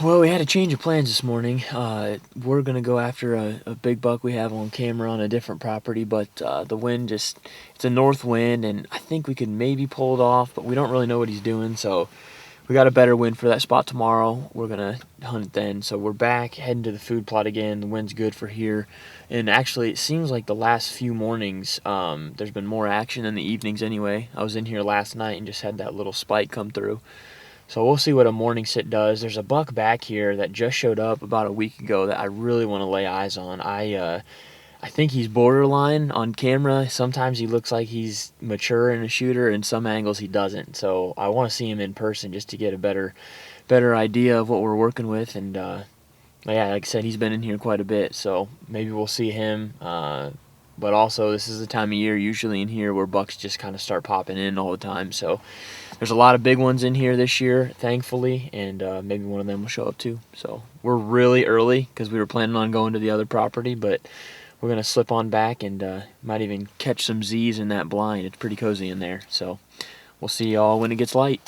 Well, we had a change of plans this morning. We're going to go after a big buck we have on camera on a different property, but the wind it's a north wind, and I think we could maybe pull it off, but we don't really know what he's doing, so we got a better wind for that spot tomorrow. We're going to hunt it then. So we're back, heading to the food plot again. The wind's good for here. And actually, it seems like the last few mornings, there's been more action in the evenings anyway. I was in here last night and just had that little spike come through. So we'll see what a morning sit does. There's a buck back here that just showed up about a week ago that I really want to lay eyes on. I think he's borderline on camera. Sometimes he looks like he's mature in a shooter, and some angles he doesn't. So I want to see him in person just to get a better idea of what we're working with. And yeah, like I said, he's been in here quite a bit, so maybe we'll see him. But also, this is the time of year usually in here where bucks just kind of start popping in all the time. So there's a lot of big ones in here this year, thankfully, and maybe one of them will show up too. So we're really early because we were planning on going to the other property, but we're going to slip on back and might even catch some Z's in that blind. It's pretty cozy in there. So we'll see y'all when it gets light.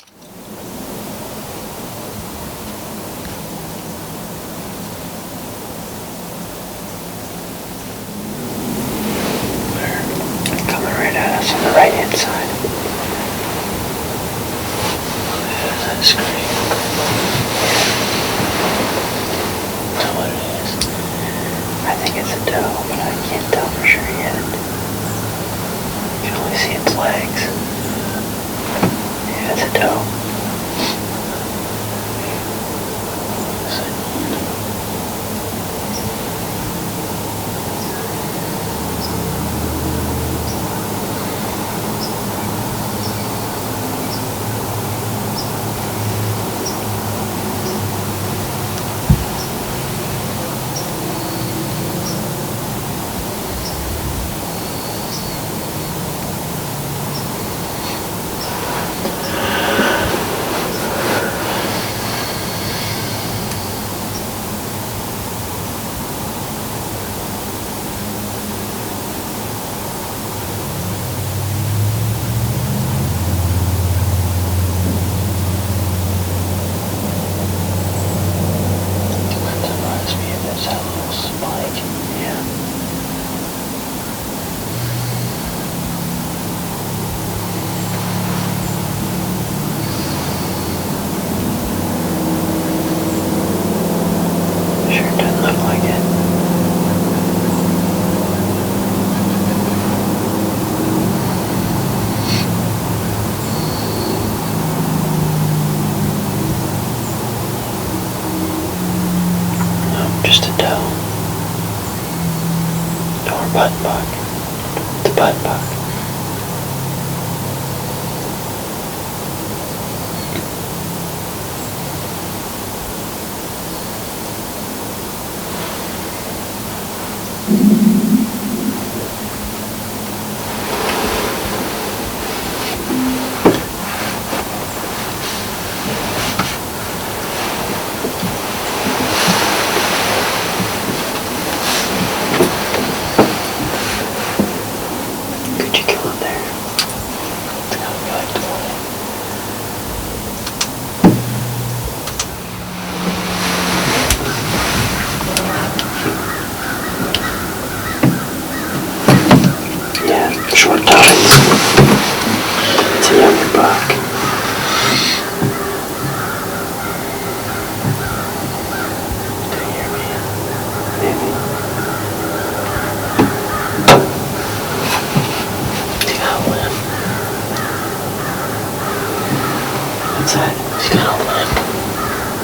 They're coming right at us on the right-hand side. That's great. That's what it is. I think it's a doe, but I can't tell for sure yet. You can only see its legs. Yeah, it's a doe. Just a doe. Or button buck. It's a button buck. Could you kill him there? It's gotta be like 20. Yeah, short tines. It's a younger buck. Do you hear me? Maybe. What's that? He's got a limp.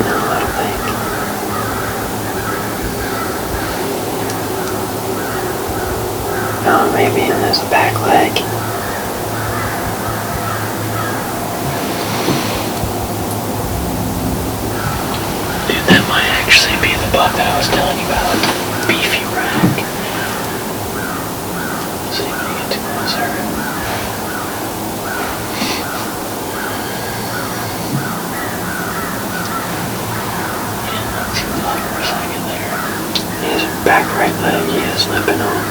No, I don't think. Oh, maybe and there's a back leg. Dude, that might actually be the buck that I was telling you about. Beefy rack. See when you get too closer. Back right leg, he is limping on.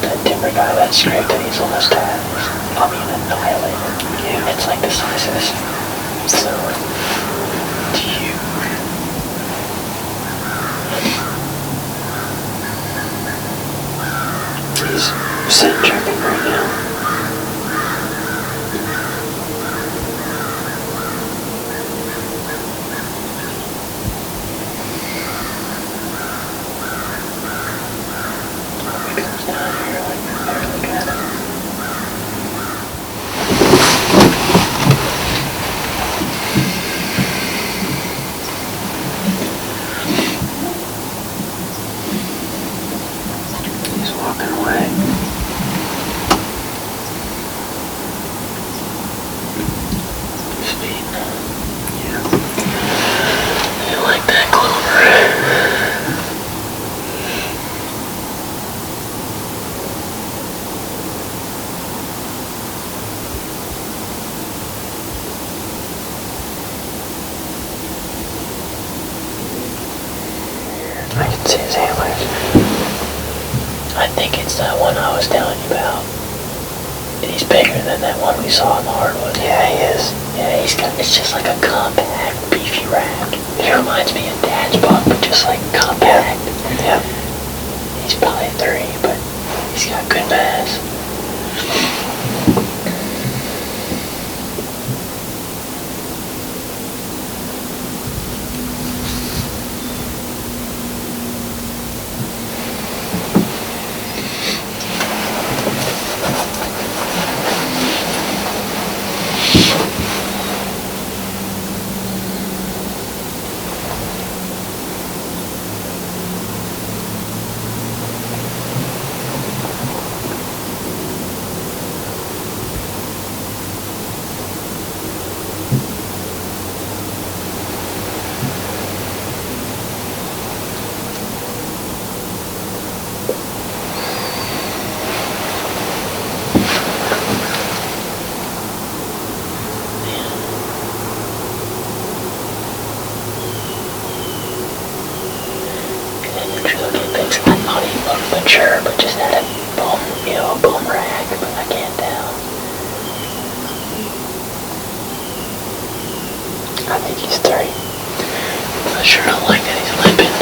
That timber guy, that's scraped and he's almost annihilated. Yeah. It's like the size of this phone. Huge. He's scent checking right now. I can see his antlers. I think it's that one I was telling you about. And he's bigger than that one we saw in the hardwood. Yeah, he is. Yeah, it's just like a compact, beefy rack. It reminds me of Dad's buck, but just like compact. Yeah. He's probably 3, but he's got good mass. Mature, but just had a bum rack, but I can't tell. I think he's 3. I sure don't like that he's limping.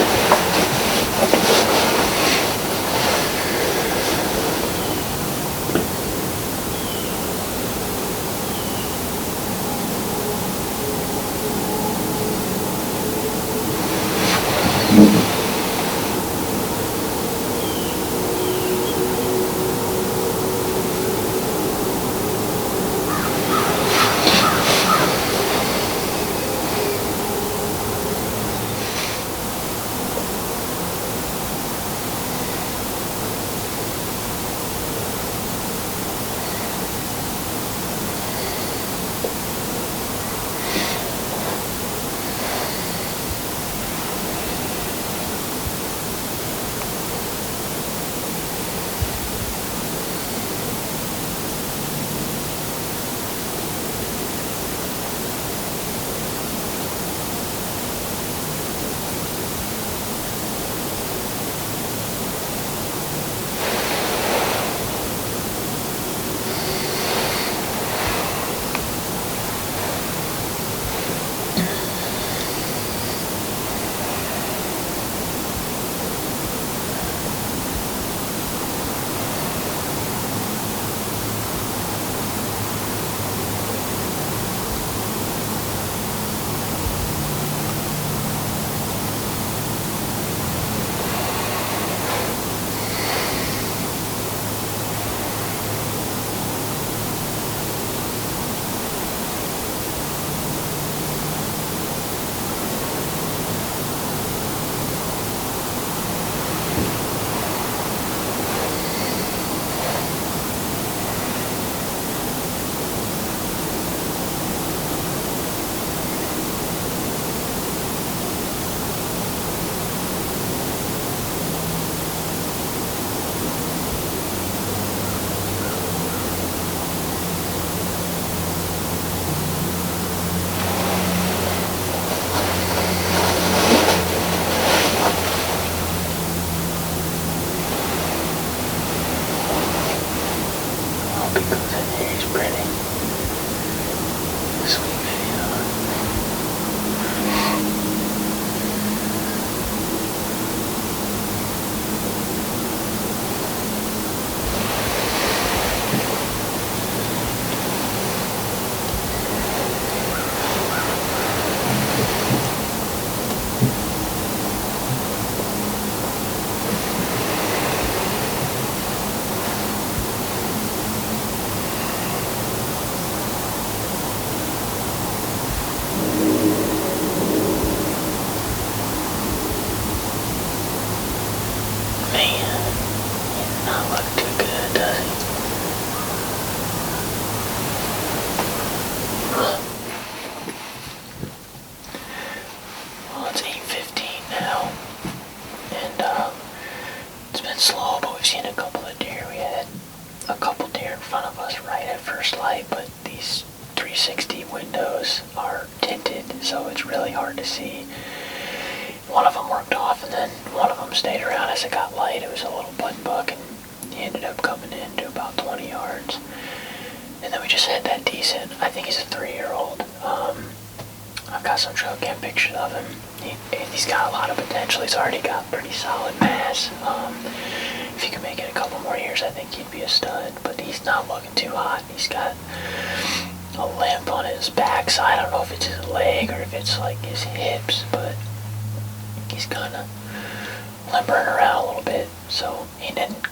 pretty. Sweet video. Man, he does not look too good, does he? Well, it's 8:15 now, and it's been slow, but we've seen a couple of deer. We had a couple deer in front of us right at first light, but these 360 windows are tinted, so it's really hard to see. One of them worked off, and then one of them stayed around as it got light. It was a little button buck, and he ended up coming in to about 20 yards. And then we just had that decent, I think he's a 3-year-old. I've got some trail cam pictures of him. He's got a lot of potential. He's already got pretty solid mass. If he could make it a couple more years, I think he'd be a stud. But he's not looking too hot. He's got a limp on his back, so I don't know if it's his leg or if it's like his hips, but he's kind of limpering around a little bit. So he didn't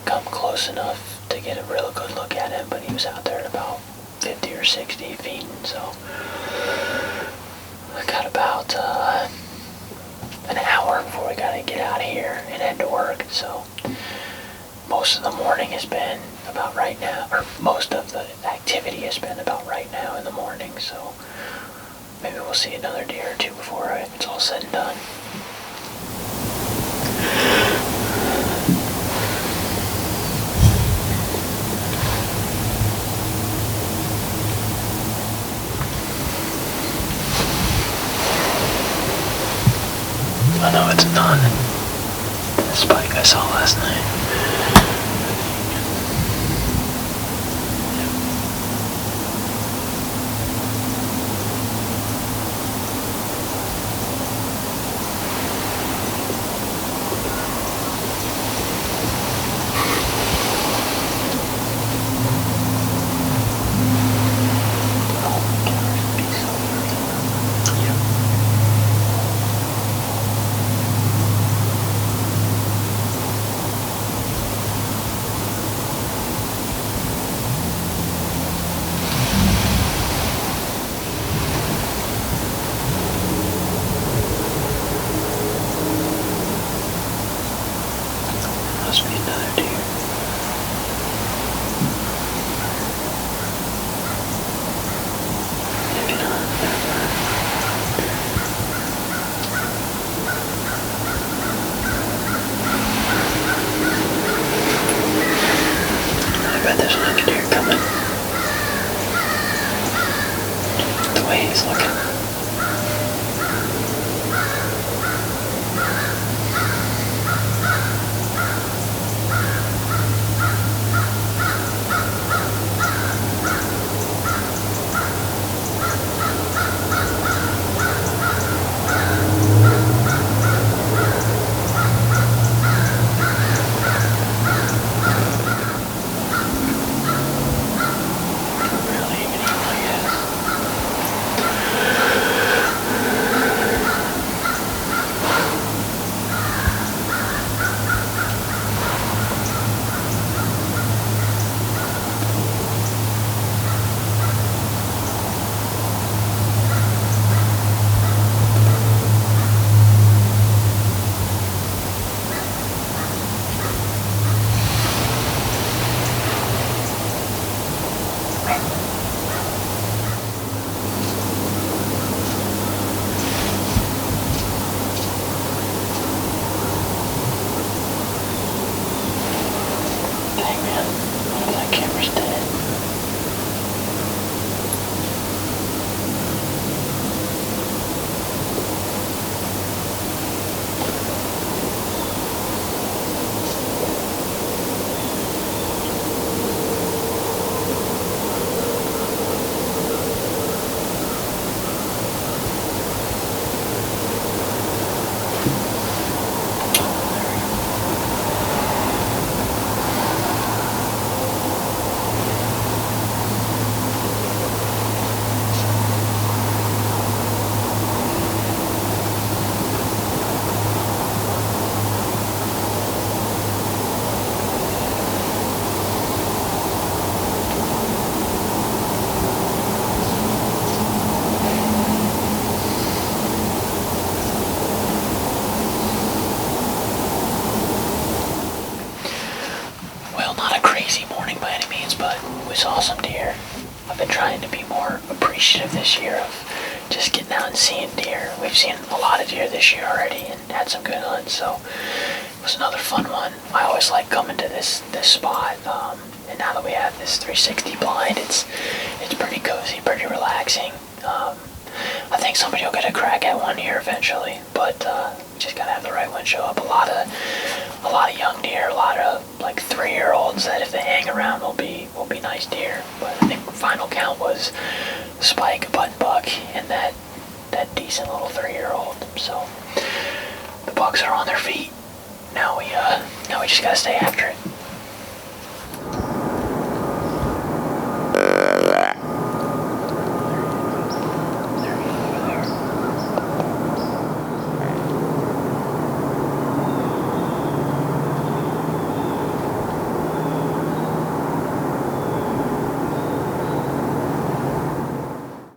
come close enough to get a real good look at him, but he was out there at about 50 or 60 feet, so I got about an hour before we gotta get out of here and head to work. So most of the morning has been about right now, or most of the activity has been about right now in the morning, so maybe we'll see another deer or two before it's all said and done. I know it's not the spike I saw last night. Must be another deer. Maybe not. I bet there's another deer coming. The way he's looking. Really, even I guess. trying to be more appreciative this year of just getting out and seeing deer. We've seen a lot of deer this year already and had some good hunts, so it was another fun one. I always like coming to this spot, and now that we have this 360 blind, it's pretty cozy, pretty relaxing. I think somebody will get a crack at one here eventually, but just gotta have the right one show up. A lot of young deer, a lot of like 3-year-olds that if they hang around will be nice deer. But I think final count was Spike, Button Buck, and that decent little 3-year-old. So the bucks are on their feet. Now we just gotta stay after it.